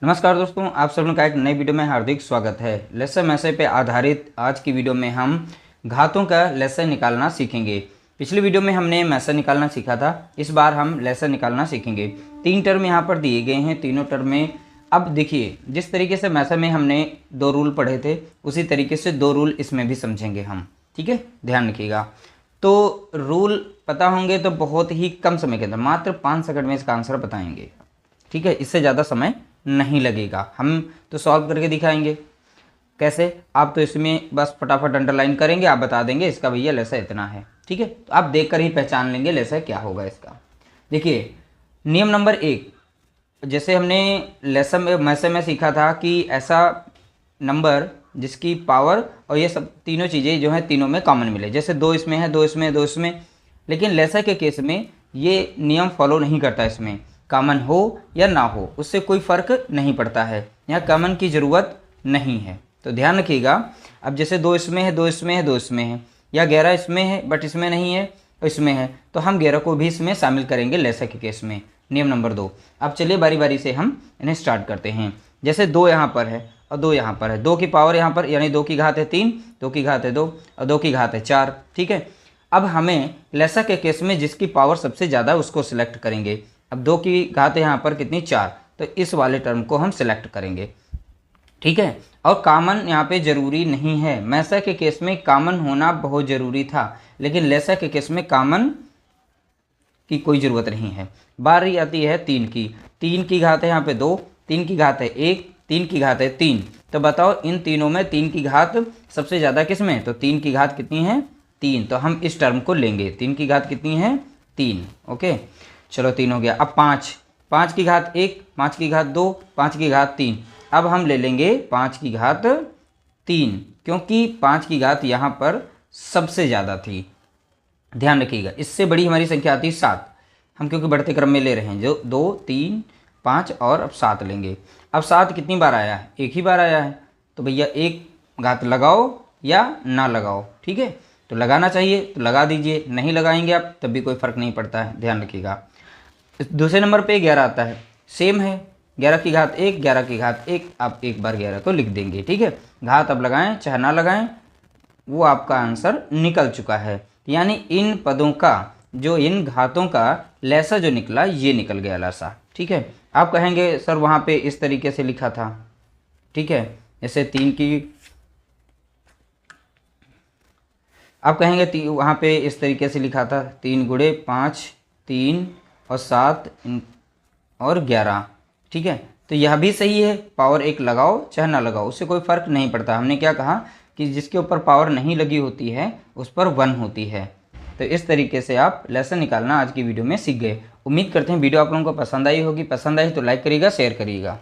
नमस्कार दोस्तों, आप सब लोगों का एक नई वीडियो में हार्दिक स्वागत है। लेसन मैसे पे आधारित आज की वीडियो में हम घातों का लेसन निकालना सीखेंगे। पिछली वीडियो में हमने मैसे निकालना सीखा था, इस बार हम लेसन निकालना सीखेंगे। 3 टर्म यहाँ पर दिए गए हैं, तीनों टर्म में अब देखिए जिस तरीके से मैसे में हमने 2 रूल पढ़े थे उसी तरीके से 2 रूल इसमें भी समझेंगे हम। ठीक है, ध्यान रखिएगा। तो रूल पता होंगे तो बहुत ही कम समय के अंदर, मात्र 5 सेकंड में इसका आंसर बताएंगे। ठीक है, इससे ज़्यादा समय नहीं लगेगा। हम तो सॉल्व करके दिखाएंगे। कैसे? आप तो इसमें बस फटाफट अंडरलाइन करेंगे, आप बता देंगे इसका भैया लेसा इतना है। ठीक है, तो आप देखकर ही पहचान लेंगे लेसा क्या होगा इसका। देखिए नियम नंबर 1, जैसे हमने लेसन में मैसे में सीखा था कि ऐसा नंबर जिसकी पावर और ये सब तीनों चीज़ें जो हैं तीनों में कॉमन मिले। जैसे 2 इसमें है, 2 इसमें, 2 इसमें, लेकिन लेसा के केस में ये नियम फॉलो नहीं करता। इसमें कॉमन हो या ना हो उससे कोई फ़र्क नहीं पड़ता है, यहाँ कॉमन की ज़रूरत नहीं है। तो ध्यान रखिएगा। अब जैसे 2 इसमें है, 2 इसमें है, 2 इसमें है, या 11 इसमें है बट इसमें नहीं है, इसमें है, तो हम 11 को भी इसमें शामिल करेंगे लेसा के केस में। नियम नंबर 2। अब चलिए बारी बारी से हम इन्हें स्टार्ट करते हैं। जैसे 2 यहाँ पर है और 2 यहाँ पर है, 2 की पावर यहाँ पर यानी 2 की घात है 3, 2 की घात है 2 और 2 की घात है 4। ठीक है, अब हमें लेसा के केस में जिसकी पावर सबसे ज़्यादा उसको सिलेक्ट करेंगे। अब 2 की घात है यहाँ पर कितनी, 4, तो इस वाले टर्म को हम सिलेक्ट करेंगे। ठीक है, और कॉमन यहाँ पे ज़रूरी नहीं है। मैसा के केस में कॉमन होना बहुत ज़रूरी था, लेकिन लेसा के केस में कॉमन की कोई ज़रूरत नहीं है। बारी आती है 3 की। 3 की घात है यहाँ पे 2, 3 की घात है 1, 3 की घात है 3। तो बताओ इन तीनों में 3 की घात सबसे ज़्यादा किस में? तो 3 की घात कितनी है? 3। तो हम इस टर्म को लेंगे। 3 की घात कितनी है? 3। ओके, चलो 3 हो गया। अब 5 की घात 1, 5 की घात 2, 5 की घात 3। अब हम ले लेंगे 5 की घात 3, क्योंकि 5 की घात यहाँ पर सबसे ज़्यादा थी। ध्यान रखिएगा, इससे बड़ी हमारी संख्या आती है 7। हम क्योंकि बढ़ते क्रम में ले रहे हैं, जो 2, 3, 5 और अब 7 लेंगे। अब 7 कितनी बार आया है? एक ही बार आया है। तो भैया एक घात लगाओ या ना लगाओ। ठीक है, तो लगाना चाहिए तो लगा दीजिए, नहीं लगाएंगे आप तब भी कोई फ़र्क नहीं पड़ता है। ध्यान रखिएगा। दूसरे नंबर पे 11 आता है, सेम है। 11 की घात 1, 11 की घात 1, आप एक बार 11 को लिख देंगे। ठीक है, घात अब लगाएं चाहे ना लगाएं, वो आपका आंसर निकल चुका है। यानी इन पदों का जो इन घातों का लेसा जो निकला ये निकल गया लेसा। ठीक है, आप कहेंगे सर वहाँ पे इस तरीके से लिखा था। ठीक है, जैसे 3 की, आप कहेंगे वहाँ पे इस तरीके से लिखा था 3 गुणे 5, 3 और 7 और 11। ठीक है, तो यह भी सही है। पावर 1 लगाओ चाहे ना लगाओ उससे कोई फ़र्क नहीं पड़ता। हमने क्या कहा कि जिसके ऊपर पावर नहीं लगी होती है उस पर 1 होती है। तो इस तरीके से आप लेसन निकालना आज की वीडियो में सीख गए। उम्मीद करते हैं वीडियो आप लोगों को पसंद आई होगी। पसंद आई तो लाइक करिएगा, शेयर करिएगा।